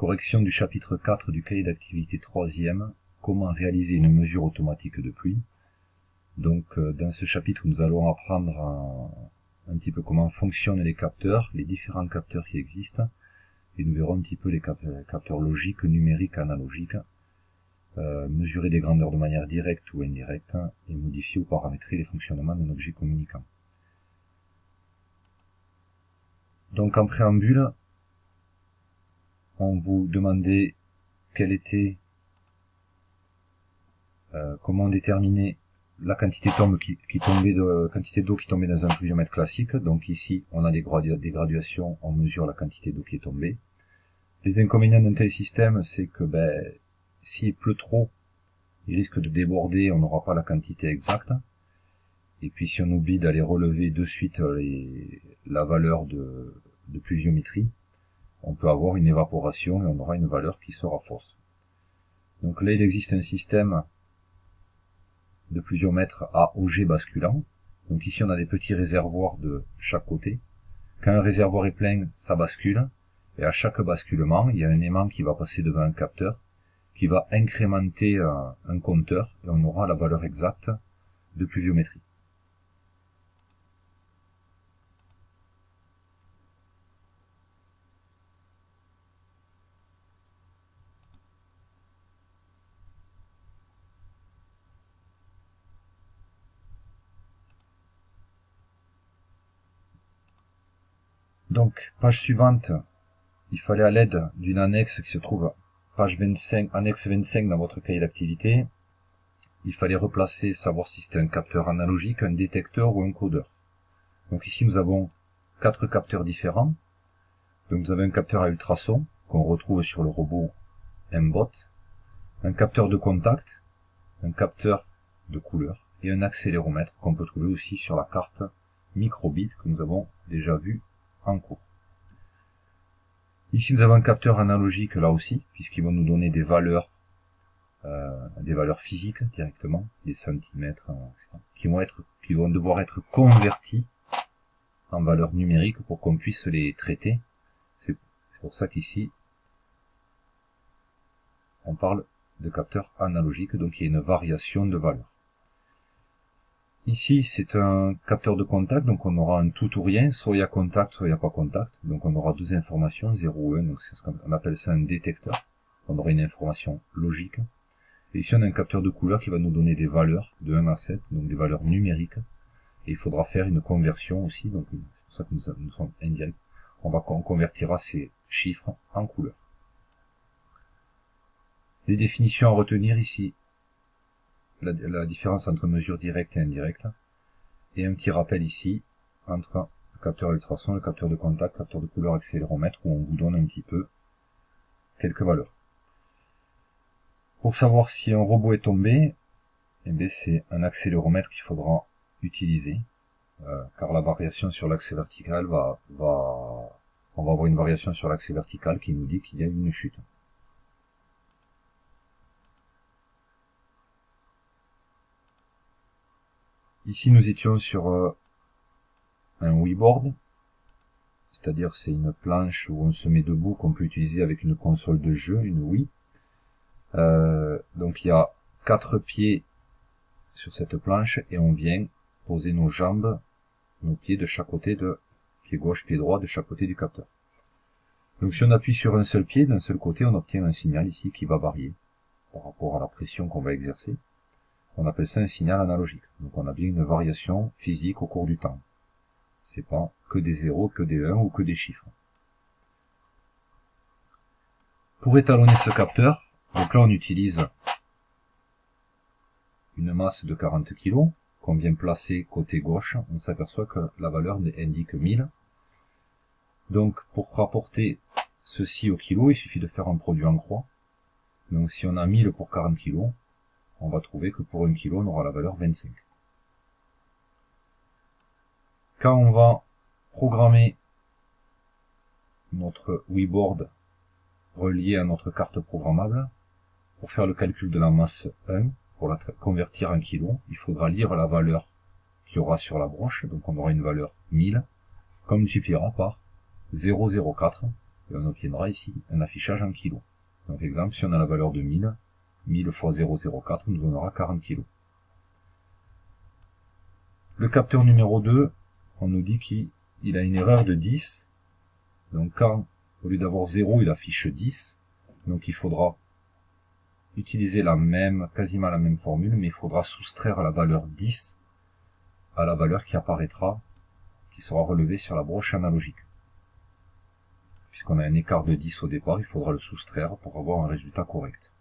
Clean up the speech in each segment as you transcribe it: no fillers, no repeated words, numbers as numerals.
Correction du chapitre 4 du cahier d'activité 3e, comment réaliser une mesure automatique de pluie. Donc dans ce chapitre, nous allons apprendre un petit peu comment fonctionnent les capteurs, les différents capteurs qui existent, et nous verrons un petit peu les capteurs logiques, numériques, analogiques, mesurer des grandeurs de manière directe ou indirecte, et modifier ou paramétrer les fonctionnements d'un objet communicant. Donc en préambule, on vous demandait quelle était, comment déterminer la quantité d'eau qui tombait dans un pluviomètre classique. Donc ici, on a des graduations, on mesure la quantité d'eau qui est tombée. Les inconvénients d'un tel système, c'est que s'il pleut trop, il risque de déborder, on n'aura pas la quantité exacte. Et puis si on oublie d'aller relever de suite la valeur de pluviométrie, on peut avoir une évaporation et on aura une valeur qui sera fausse. Donc là, il existe un système de pluviomètre à auget basculant. Donc ici, on a des petits réservoirs de chaque côté. Quand un réservoir est plein, ça bascule. Et à chaque basculement, il y a un aimant qui va passer devant un capteur, qui va incrémenter un compteur, et on aura la valeur exacte de pluviométrie. Donc, page suivante, il fallait à l'aide d'une annexe qui se trouve page 25, annexe 25 dans votre cahier d'activité, il fallait replacer, savoir si c'était un capteur analogique, un détecteur ou un codeur. Donc ici nous avons 4 capteurs différents. Donc vous avez un capteur à ultrasons qu'on retrouve sur le robot M-Bot, un capteur de contact, un capteur de couleur et un accéléromètre qu'on peut trouver aussi sur la carte microbit que nous avons déjà vu en cours. Ici nous avons un capteur analogique là aussi, puisqu'ils vont nous donner des valeurs physiques directement, des centimètres, etc., qui vont devoir être convertis en valeurs numériques pour qu'on puisse les traiter. C'est pour ça qu'ici on parle de capteur analogique, donc il y a une variation de valeur. Ici, c'est un capteur de contact, donc on aura un tout ou rien, soit il y a contact, soit il n'y a pas contact. Donc on aura deux informations, 0 ou 1, donc c'est ce qu'on appelle ça un détecteur. On aura une information logique. Et ici, on a un capteur de couleur qui va nous donner des valeurs de 1 à 7, donc des valeurs numériques. Et il faudra faire une conversion aussi, donc c'est pour ça que nous sommes indirects. On convertira ces chiffres en couleurs. Les définitions à retenir ici. La différence entre mesure directe et indirecte, et un petit rappel ici entre le capteur ultrason, le capteur de contact, le capteur de couleur, accéléromètre, où on vous donne un petit peu quelques valeurs. Pour savoir si un robot est tombé, c'est un accéléromètre qu'il faudra utiliser, car la variation sur l'axe vertical on va avoir une variation sur l'axe vertical qui nous dit qu'il y a une chute. Ici, nous étions sur un Wiiboard, c'est-à-dire c'est une planche où on se met debout qu'on peut utiliser avec une console de jeu, une Wii. Donc il y a 4 pieds sur cette planche et on vient poser nos jambes, nos pieds de chaque côté, pied gauche, pied droit de chaque côté du capteur. Donc si on appuie sur un seul pied, d'un seul côté, on obtient un signal ici qui va varier par rapport à la pression qu'on va exercer. On appelle ça un signal analogique. Donc on a bien une variation physique au cours du temps. C'est pas que des 0, que des 1 ou que des chiffres. Pour étalonner ce capteur, donc là on utilise une masse de 40 kg qu'on vient placer côté gauche. On s'aperçoit que la valeur indique 1000. Donc pour rapporter ceci au kilo, il suffit de faire un produit en croix. Donc si on a 1000 pour 40 kg, on va trouver que pour 1 kg, on aura la valeur 25. Quand on va programmer notre Wiiboard relié à notre carte programmable, pour faire le calcul de la masse 1, pour la convertir en kilo, il faudra lire la valeur qu'il y aura sur la broche, donc on aura une valeur 1000, qu'on multipliera par 0,04, et on obtiendra ici un affichage en kilos. Donc exemple, si on a la valeur de 1000, 1000 fois 0,04 nous donnera 40 kg. Le capteur numéro 2, on nous dit qu'il a une erreur de 10. Donc quand, au lieu d'avoir 0, il affiche 10. Donc il faudra utiliser quasiment la même formule, mais il faudra soustraire la valeur 10 à la valeur qui apparaîtra, qui sera relevée sur la broche analogique. Puisqu'on a un écart de 10 au départ, il faudra le soustraire pour avoir un résultat correct.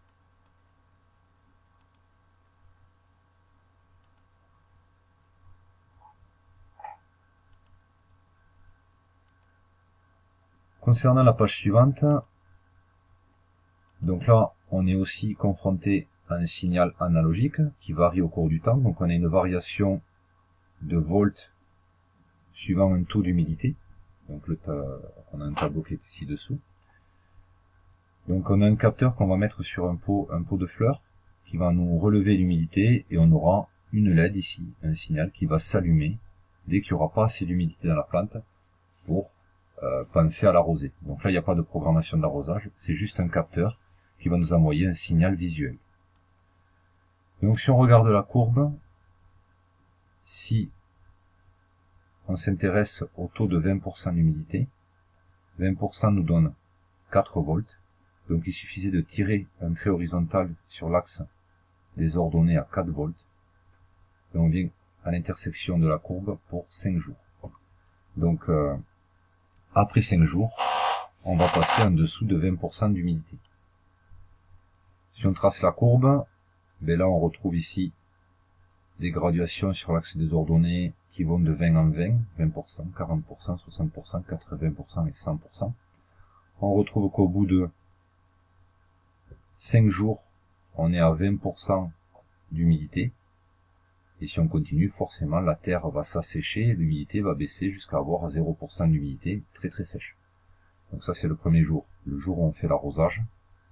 Concernant la page suivante, donc là, on est aussi confronté à un signal analogique qui varie au cours du temps. Donc on a une variation de volts suivant un taux d'humidité. Donc on a un tableau qui est ici dessous. Donc on a un capteur qu'on va mettre sur un pot de fleurs qui va nous relever l'humidité et on aura une LED ici, un signal qui va s'allumer dès qu'il n'y aura pas assez d'humidité dans la plante pour penser à l'arroser. Donc là il n'y a pas de programmation d'arrosage, c'est juste un capteur qui va nous envoyer un signal visuel. Donc si on regarde la courbe, si on s'intéresse au taux de 20% d'humidité, 20% nous donne 4 volts. Donc il suffisait de tirer un trait horizontal sur l'axe des ordonnées à 4 volts. Et on vient à l'intersection de la courbe pour 5 jours. Donc après 5 jours, on va passer en dessous de 20% d'humidité. Si on trace la courbe, ben là on retrouve ici des graduations sur l'axe des ordonnées qui vont de 20 en 20, 20%, 40%, 60%, 80% et 100%. On retrouve qu'au bout de 5 jours, on est à 20% d'humidité. Et si on continue, forcément, la terre va s'assécher, l'humidité va baisser jusqu'à avoir 0% d'humidité très très sèche. Donc ça c'est le premier jour, le jour où on fait l'arrosage,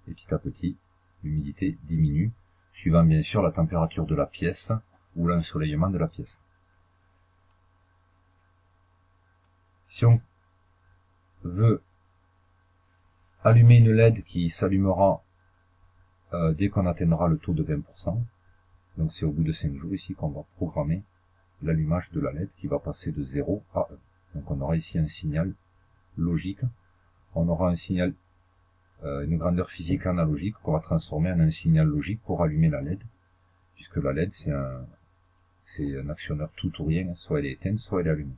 et petit à petit, l'humidité diminue, suivant bien sûr la température de la pièce ou l'ensoleillement de la pièce. Si on veut allumer une LED qui s'allumera dès qu'on atteindra le taux de 20%, donc c'est au bout de 5 jours ici qu'on va programmer l'allumage de la LED qui va passer de 0 à 1. Donc on aura ici un signal logique, on aura un signal, une grandeur physique analogique qu'on va transformer en un signal logique pour allumer la LED, puisque la LED c'est un actionneur tout ou rien, soit elle est éteinte, soit elle est allumée.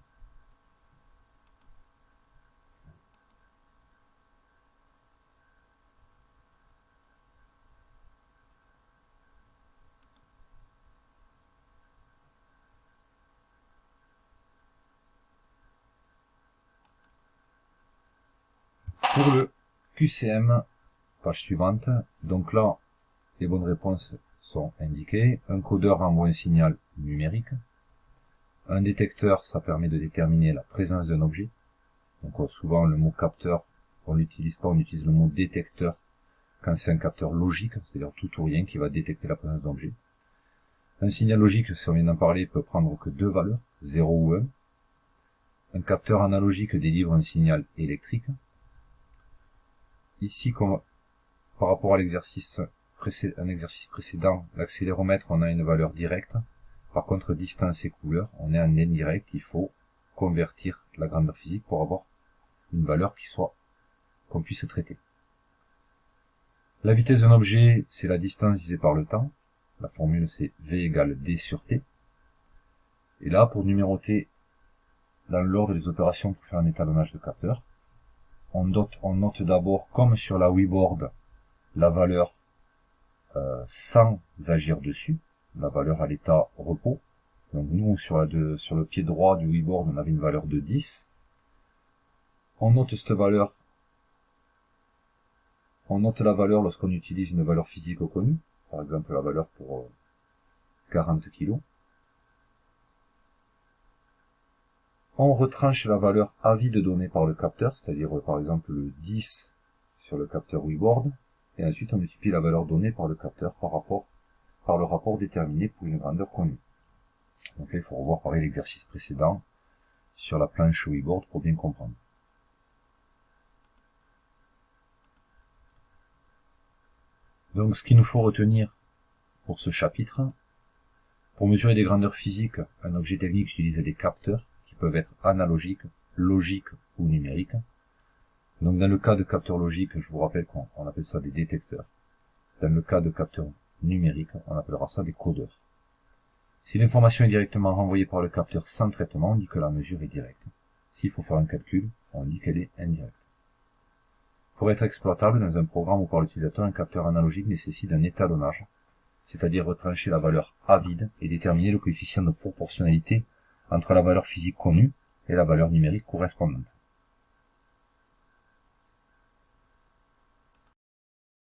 Pour le QCM, page suivante, donc là, les bonnes réponses sont indiquées. Un codeur envoie un signal numérique. Un détecteur, ça permet de déterminer la présence d'un objet. Donc souvent le mot capteur, on l'utilise pas, on utilise le mot détecteur quand c'est un capteur logique, c'est-à-dire tout ou rien qui va détecter la présence d'objet. Un signal logique, si on vient d'en parler, peut prendre que deux valeurs, 0 ou 1. Un capteur analogique délivre un signal électrique. Ici, par rapport à l'exercice précédent, l'accéléromètre, on a une valeur directe. Par contre, distance et couleur, on est en indirect. Il faut convertir la grandeur physique pour avoir une valeur qu'on puisse traiter. La vitesse d'un objet, c'est la distance divisée par le temps. La formule, c'est V égale D sur T. Et là, pour numéroter dans l'ordre des opérations pour faire un étalonnage de capteur, on note d'abord, comme sur la Weeboard, la valeur sans agir dessus, la valeur à l'état repos. Donc nous, sur le pied droit du Weeboard, on avait une valeur de 10. On note cette valeur. On note la valeur lorsqu'on utilise une valeur physique connue, par exemple la valeur pour 40 kg. On retranche la valeur à vide donnée par le capteur, c'est-à-dire par exemple le 10 sur le capteur Weeboard, et ensuite on multiplie la valeur donnée par le capteur par le rapport déterminé pour une grandeur connue. Donc là, il faut revoir pareil l'exercice précédent sur la planche Weeboard pour bien comprendre. Donc ce qu'il nous faut retenir pour ce chapitre, pour mesurer des grandeurs physiques, un objet technique utilise des capteurs qui peuvent être analogiques, logiques ou numériques. Donc dans le cas de capteurs logiques, je vous rappelle qu'on appelle ça des détecteurs. Dans le cas de capteurs numériques, on appellera ça des codeurs. Si l'information est directement renvoyée par le capteur sans traitement, on dit que la mesure est directe. S'il faut faire un calcul, on dit qu'elle est indirecte. Pour être exploitable dans un programme ou par l'utilisateur, un capteur analogique nécessite un étalonnage, c'est-à-dire retrancher la valeur A vide et déterminer le coefficient de proportionnalité entre la valeur physique connue et la valeur numérique correspondante.